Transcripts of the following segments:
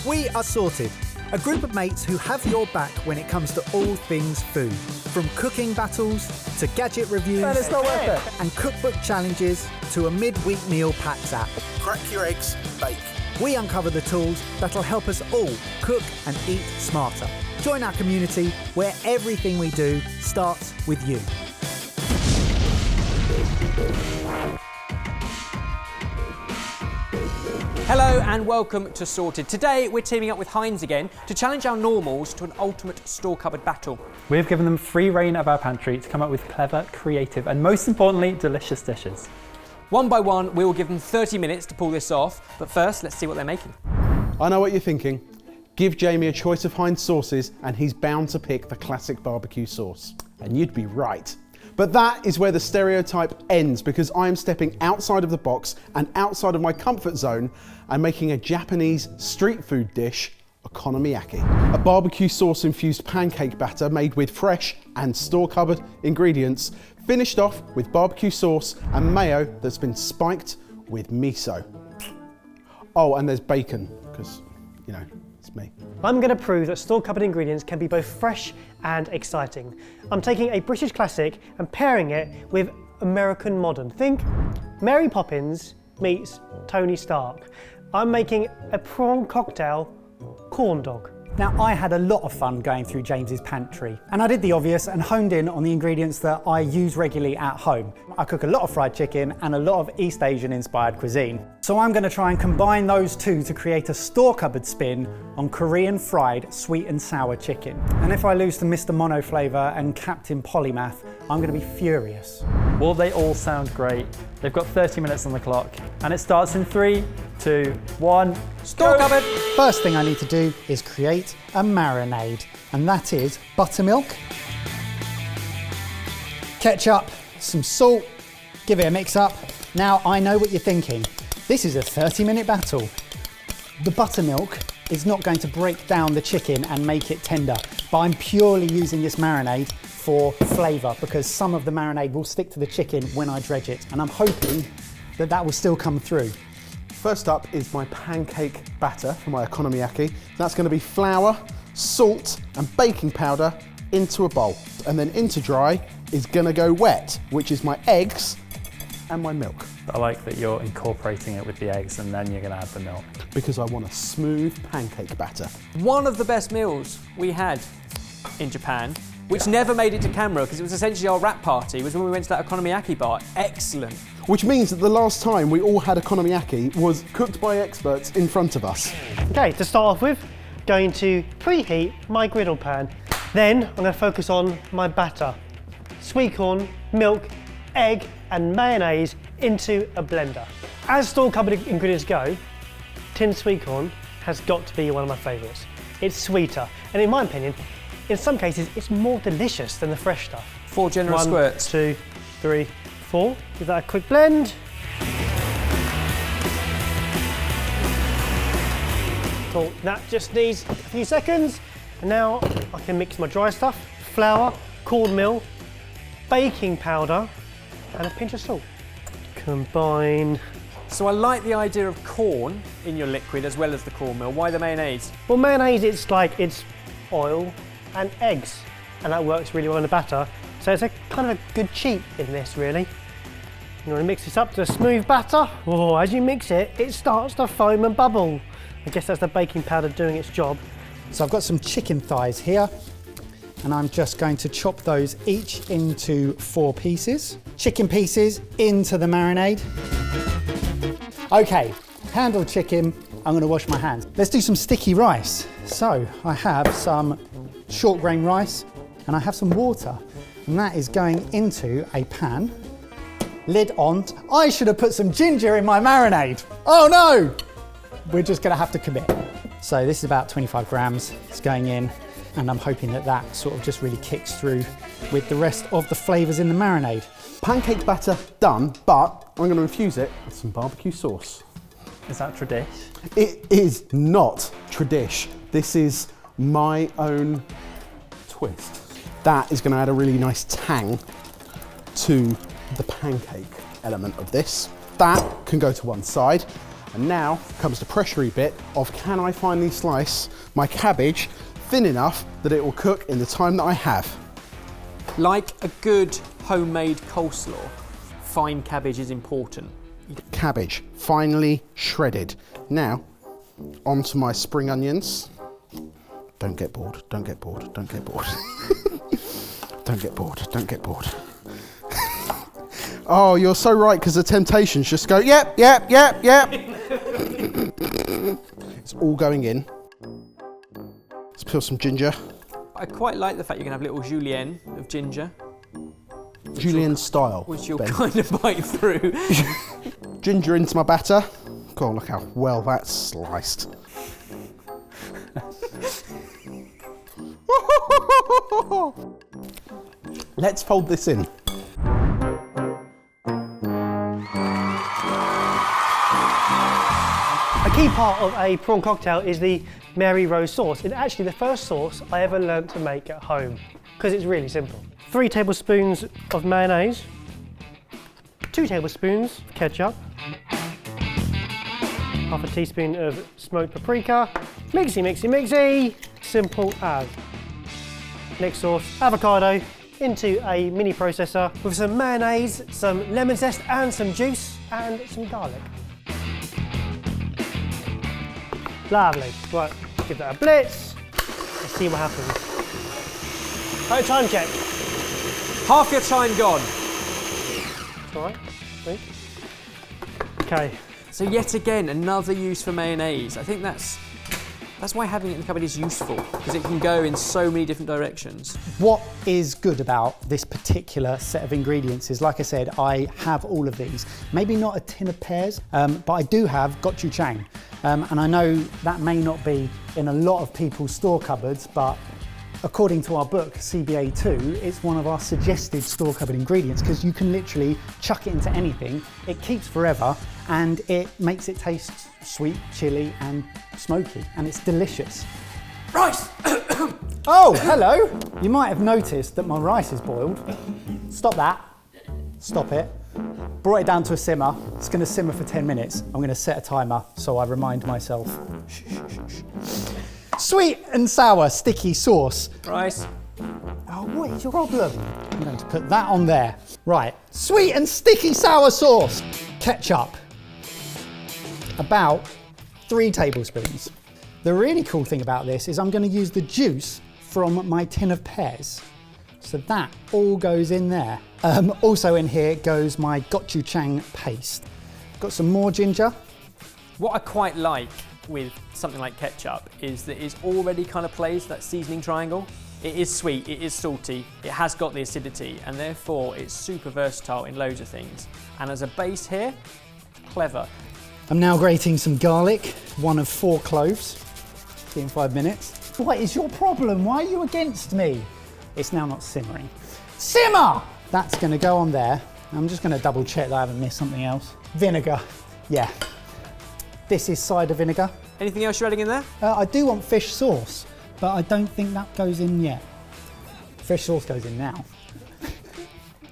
We are Sorted, a group of mates who have your back when it comes to all things food. From cooking battles to gadget reviews Man, it's not worth it. and cookbook challenges to a midweek meal packs app. Crack your eggs, bake. We uncover the tools that'll help us all cook and eat smarter. Join our community where everything we do starts with you. Hello and welcome to Sorted. Today we're teaming up with Heinz again to challenge our normals to an ultimate store cupboard battle. We've given them free reign of our pantry to come up with clever, creative and most importantly, delicious dishes. One by one, we will give them 30 minutes to pull this off, but first let's see what they're making. I know what you're thinking. Give Jamie a choice of Heinz sauces and he's bound to pick the classic barbecue sauce. And you'd be right. But that is where the stereotype ends, because I am stepping outside of the box and outside of my comfort zone and making a Japanese street food dish, okonomiyaki. A barbecue sauce infused pancake batter made with fresh and store cupboard ingredients, finished off with barbecue sauce and mayo that's been spiked with miso. Oh, and there's bacon, because, you know, it's me. I'm going to prove that store cupboard ingredients can be both fresh and exciting. I'm taking a British classic and pairing it with American modern. Think Mary Poppins meets Tony Stark. I'm making a prawn cocktail corn dog. Now, I had a lot of fun going through James's pantry, and I did the obvious and honed in on the ingredients that I use regularly at home. I cook a lot of fried chicken and a lot of East Asian inspired cuisine. So I'm going to try and combine those two to create a store cupboard spin on Korean fried sweet and sour chicken. And if I lose to Mr. Mono Flavour and Captain Polymath, I'm going to be furious. Well, they all sound great. They've got 30 minutes on the clock and it starts in 3, 2, 1. Store cupboard! First thing I need to do is create a marinade, and that is buttermilk, ketchup, some salt, give it a mix up. Now I know what you're thinking. This is a 30-minute battle. The buttermilk is not going to break down the chicken and make it tender, but I'm purely using this marinade for flavour because some of the marinade will stick to the chicken when I dredge it, and I'm hoping that that will still come through. First up is my pancake batter for my okonomiyaki. That's going to be flour, salt and baking powder into a bowl. And then into dry is going to go wet, which is my eggs and my milk. I like that you're incorporating it with the eggs and then you're going to add the milk. Because I want a smooth pancake batter. One of the best meals we had in Japan, which never made it to camera because it was essentially our wrap party, was when we went to that okonomiyaki bar. Excellent. Which means that the last time we all had okonomiyaki was cooked by experts in front of us. Okay, to start off with, going to preheat my griddle pan. Then I'm going to focus on my batter. Sweet corn, milk, egg and mayonnaise into a blender. As store cupboard ingredients go, tinned sweet corn has got to be one of my favourites. It's sweeter, and in my opinion, in some cases, it's more delicious than the fresh stuff. 4 generous 1, squirts. 2, 3, 4. Give that a quick blend. Cool, that just needs a few seconds. And now I can mix my dry stuff, flour, cornmeal, baking powder, and a pinch of salt. Combine. So I like the idea of corn in your liquid as well as the cornmeal. Why the mayonnaise? Well, mayonnaise, it's oil and eggs, and that works really well in the batter. So it's a kind of a good cheat in this, really. You want to mix this up to a smooth batter. Oh, as you mix it, it starts to foam and bubble. I guess that's the baking powder doing its job. So I've got some chicken thighs here, and I'm just going to chop those each into 4 pieces. Chicken pieces into the marinade. Okay, handled chicken, I'm going to wash my hands. Let's do some sticky rice. So I have some short grain rice and I have some water, and that is going into a pan. Lid on. I should have put some ginger in my marinade. Oh no! We're just going to have to commit. So this is about 25 grams. It's going in, and I'm hoping that that sort of just really kicks through with the rest of the flavours in the marinade. Pancake batter done, but I'm going to infuse it with some barbecue sauce. Is that tradish? It is not tradish. This is my own twist. That is going to add a really nice tang to the pancake element of this. That can go to one side. And now comes the pressurey bit of can I finally slice my cabbage thin enough that it will cook in the time that I have. Like a good homemade coleslaw, fine cabbage is important. Cabbage, finely shredded. Now, onto my spring onions. Don't get bored, don't get bored, don't get bored. Don't get bored, don't get bored. Oh, you're so right, because the temptations just go, yep, yep, yep, yep. It's all going in. Let's peel some ginger. I quite like the fact you can have little julienne of ginger. Julienne style. Which you'll Ben. kind of bite through. Ginger into my batter. God, look how well that's sliced. Let's fold this in. A key part of a prawn cocktail is the Mary Rose sauce. It's actually the first sauce I ever learned to make at home because it's really simple. 3 tablespoons of mayonnaise, 2 tablespoons of ketchup, half a teaspoon of smoked paprika, mixy, mixy, mixy, simple as. Next sauce, avocado into a mini processor with some mayonnaise, some lemon zest and some juice and some garlic. Lovely. Right, give that a blitz. Let's see what happens. Right, time check. Half your time gone. It's all right, I think. Okay. So yet again, another use for mayonnaise. I think that's why having it in the cupboard is useful, because it can go in so many different directions. What is good about this particular set of ingredients is, like I said, I have all of these. Maybe not a tin of pears, but I do have gochujang. And I know that may not be in a lot of people's store cupboards, but according to our book, CBA 2, it's one of our suggested store cupboard ingredients because you can literally chuck it into anything. It keeps forever and it makes it taste sweet, chilly and smoky, and it's delicious. Rice! Oh, hello! You might have noticed that my rice is boiled. Stop that. Stop it. Brought it down to a simmer. It's going to simmer for 10 minutes. I'm going to set a timer so I remind myself. Shh, shh, shh, shh. Sweet and sour sticky sauce. Rice. Oh, what is your problem? I'm going to put that on there. Right, sweet and sticky sour sauce. Ketchup. About 3 tablespoons. The really cool thing about this is I'm going to use the juice from my tin of pears. So that all goes in there. Also in here goes my gochujang paste. Got some more ginger. What I quite like with something like ketchup is that it's already kind of plays that seasoning triangle. It is sweet, it is salty, it has got the acidity, and therefore it's super versatile in loads of things. And as a base here, clever. I'm now grating some garlic, 1 of 4 cloves. In 5 minutes. What is your problem? Why are you against me? It's now not simmering. Simmer! That's going to go on there. I'm just going to double check that I haven't missed something else. Vinegar. Yeah. This is cider vinegar. Anything else you're adding in there? I do want fish sauce, but I don't think that goes in yet. Fish sauce goes in now.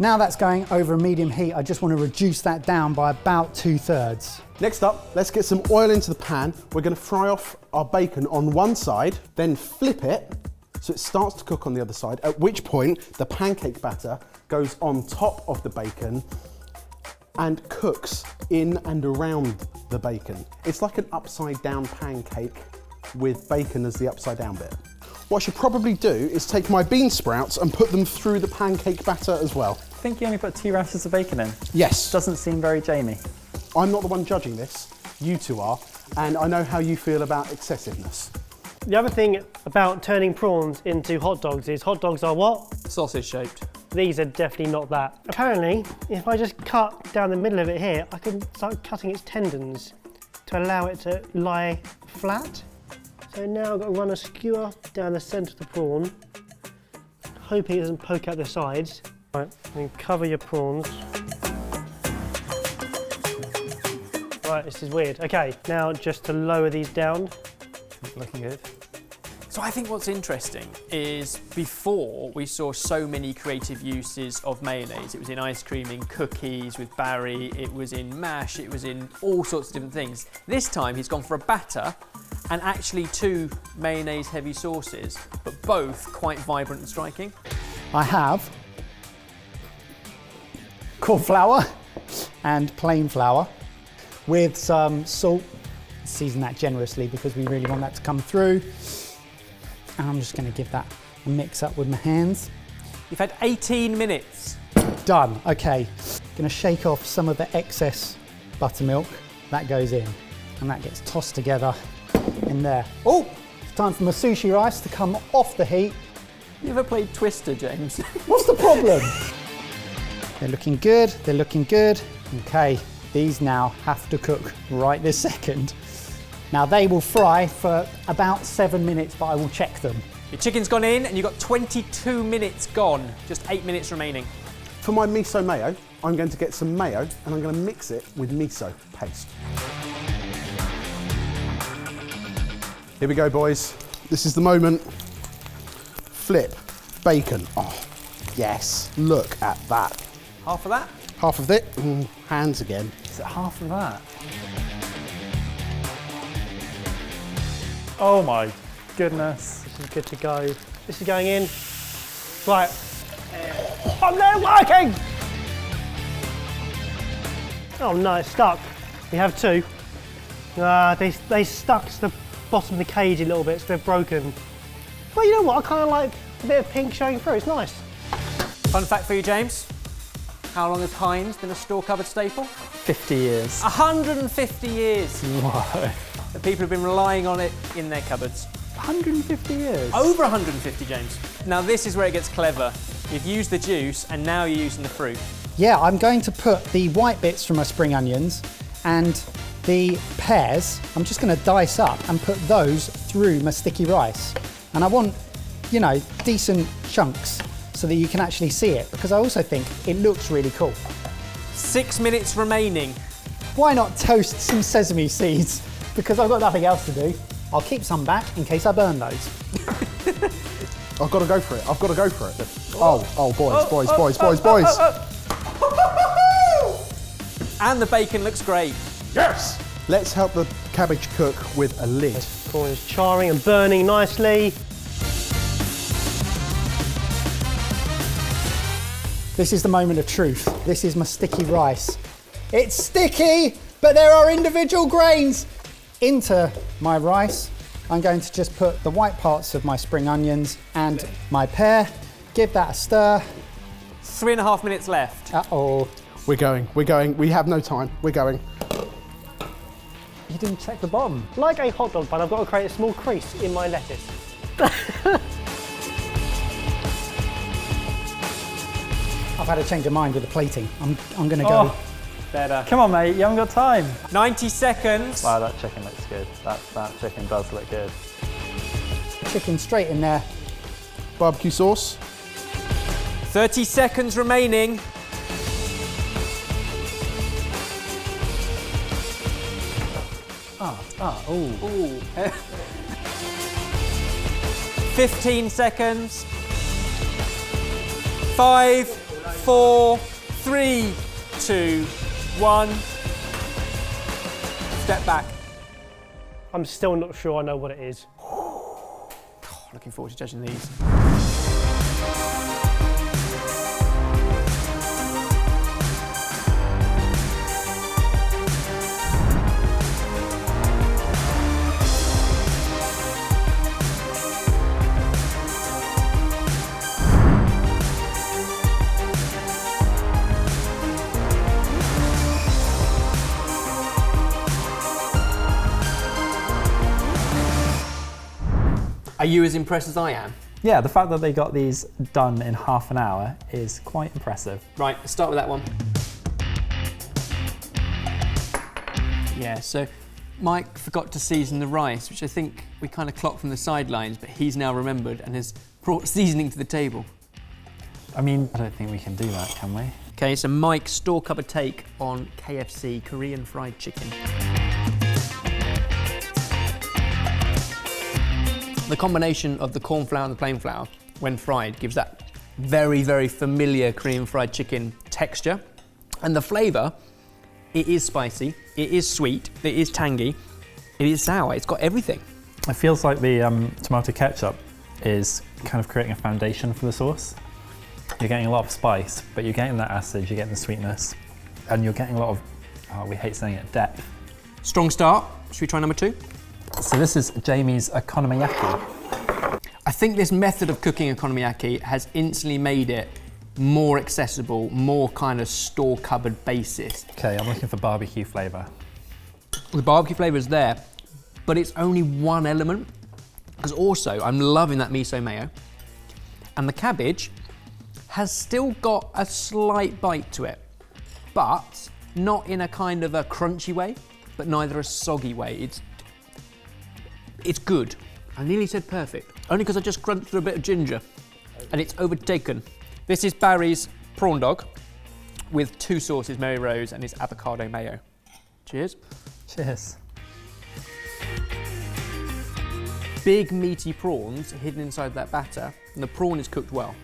Now that's going over a medium heat, I just want to reduce that down by about 2/3. Next up, let's get some oil into the pan. We're going to fry off our bacon on one side, then flip it so it starts to cook on the other side, at which point the pancake batter goes on top of the bacon and cooks in and around the bacon. It's like an upside down pancake with bacon as the upside down bit. What I should probably do is take my bean sprouts and put them through the pancake batter as well. I think you only put 2 rashers of bacon in. Yes. Doesn't seem very Jamie. I'm not the one judging this, you two are, and I know how you feel about excessiveness. The other thing about turning prawns into hot dogs is hot dogs are what? Sausage shaped. These are definitely not that. Apparently, if I just cut down the middle of it here, I can start cutting its tendons to allow it to lie flat. So now I've got to run a skewer down the centre of the prawn, hoping it doesn't poke out the sides. Right, and cover your prawns. Right, this is weird. Okay, now just to lower these down. Looking good. So I think what's interesting is before we saw so many creative uses of mayonnaise. It was in ice cream, in cookies with Barry, it was in mash, it was in all sorts of different things. This time he's gone for a batter and actually 2 mayonnaise heavy sauces, but both quite vibrant and striking. I have corn flour and plain flour with some salt. Season that generously because we really want that to come through. And I'm just going to give that a mix up with my hands. You've had 18 minutes. Done. Okay, going to shake off some of the excess buttermilk. That goes in and that gets tossed together in there. Oh, it's time for my sushi rice to come off the heat. You ever played Twister, James? What's the problem? They're looking good, they're looking good. Okay, these now have to cook right this second. Now they will fry for about 7 minutes, but I will check them. Your chicken's gone in and you've got 22 minutes gone. Just 8 minutes remaining. For my miso mayo, I'm going to get some mayo and I'm going to mix it with miso paste. Here we go, boys. This is the moment. Flip, bacon. Oh, yes, look at that. Half of that? Half of it, hands again. Is it half of that? Oh my goodness. This is good to go. This is going in. Right. I'm not working! Oh no, it's stuck. We have 2. They stuck to the bottom of the cage a little bit, so they're broken. Well, you know what? I kind of like a bit of pink showing through. It's nice. Fun fact for you, James. How long has Heinz been a store cupboard staple? 50 years. 150 years. Whoa. The people have been relying on it in their cupboards. 150 years? Over 150, James. Now this is where it gets clever. You've used the juice and now you're using the fruit. Yeah, I'm going to put the white bits from my spring onions and the pears, I'm just going to dice up and put those through my sticky rice. And I want, you know, decent chunks so that you can actually see it, because I also think it looks really cool. 6 minutes remaining. Why not toast some sesame seeds? Because I've got nothing else to do. I'll keep some back in case I burn those. I've got to go for it. I've got to go for it. Oh, boys. And the bacon looks great. Yes! Let's help the cabbage cook with a lid. Corn is charring and burning nicely. This is the moment of truth. This is my sticky rice. It's sticky, but there are individual grains. Into my rice, I'm going to just put the white parts of my spring onions and my pear. Give that a stir. 3.5 minutes left. Uh-oh. We're going. We have no time. We're going. You didn't check the bottom. Like a hot dog bun, I've got to create a small crease in my lettuce. I've had a change of mind with the plating. I'm going to go. Oh. Better. Come on, mate, you haven't got time. 90 seconds. Wow, that chicken looks good. That chicken does look good. Chicken straight in there. Barbecue sauce. 30 seconds remaining. Ooh. 15 seconds. 5, 4, 3, 2, 1. Step back. I'm still not sure I know what it is. Looking forward to judging these. Are you as impressed as I am? Yeah, the fact that they got these done in half an hour is quite impressive. Right, let's start with that one. Yeah, so Mike forgot to season the rice, which I think we kind of clocked from the sidelines, but he's now remembered and has brought seasoning to the table. I mean, I don't think we can do that, can we? Okay, so Mike's store cupboard take on KFC, Korean fried chicken. The combination of the corn flour and the plain flour, when fried, gives that very, very familiar Korean fried chicken texture. And the flavour, it is spicy, it is sweet, it is tangy, it is sour, it's got everything. It feels like the tomato ketchup is kind of creating a foundation for the sauce. You're getting a lot of spice, but you're getting that acid, you're getting the sweetness, and you're getting a lot of, oh, we hate saying it, depth. Strong start. Should we try number 2? So this is Jamie's okonomiyaki. I think this method of cooking okonomiyaki has instantly made it more accessible, more kind of store cupboard basis. Okay, I'm looking for barbecue flavour. The barbecue flavour is there, but it's only one element. Because also, I'm loving that miso mayo. And the cabbage has still got a slight bite to it, but not in a kind of a crunchy way, but neither a soggy way. It's good. I nearly said perfect, only because I just crunched through a bit of ginger, and it's overtaken. This is Barry's prawn dog with 2 sauces, Mary Rose and his avocado mayo. Cheers. Cheers. Big meaty prawns hidden inside that batter, and the prawn is cooked well.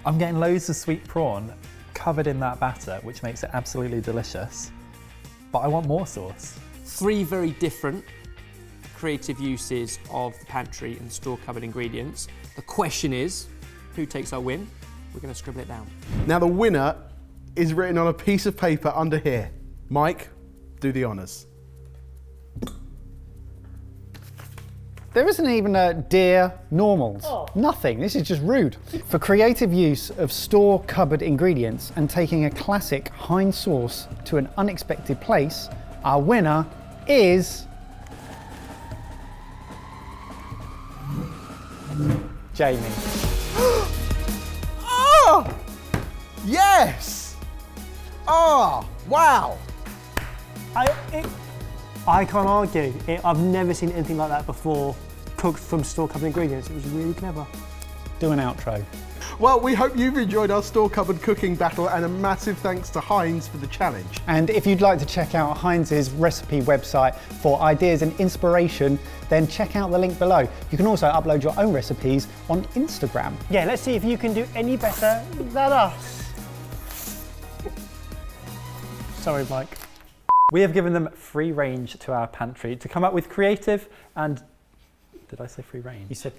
I'm getting loads of sweet prawn covered in that batter, which makes it absolutely delicious. But I want more sauce. 3 very different creative uses of the pantry and store cupboard ingredients. The question is, who takes our win? We're going to scribble it down. Now the winner is written on a piece of paper under here. Mike, do the honours. There isn't even a dear normals. Nothing. This is just rude. For creative use of store cupboard ingredients and taking a classic Heinz sauce to an unexpected place, our winner is Jamie. Oh! Yes! Oh, wow! I can't argue. I've never seen anything like that before, cooked from store cupboard ingredients. It was really clever. Do an outro. Well, we hope you've enjoyed our store cupboard cooking battle, and a massive thanks to Heinz for the challenge. And if you'd like to check out Heinz's recipe website for ideas and inspiration, then check out the link below. You can also upload your own recipes on Instagram. Yeah, let's see if you can do any better than us. Sorry, Mike. We have given them free range to our pantry to come up with creative and, did I say free range? You said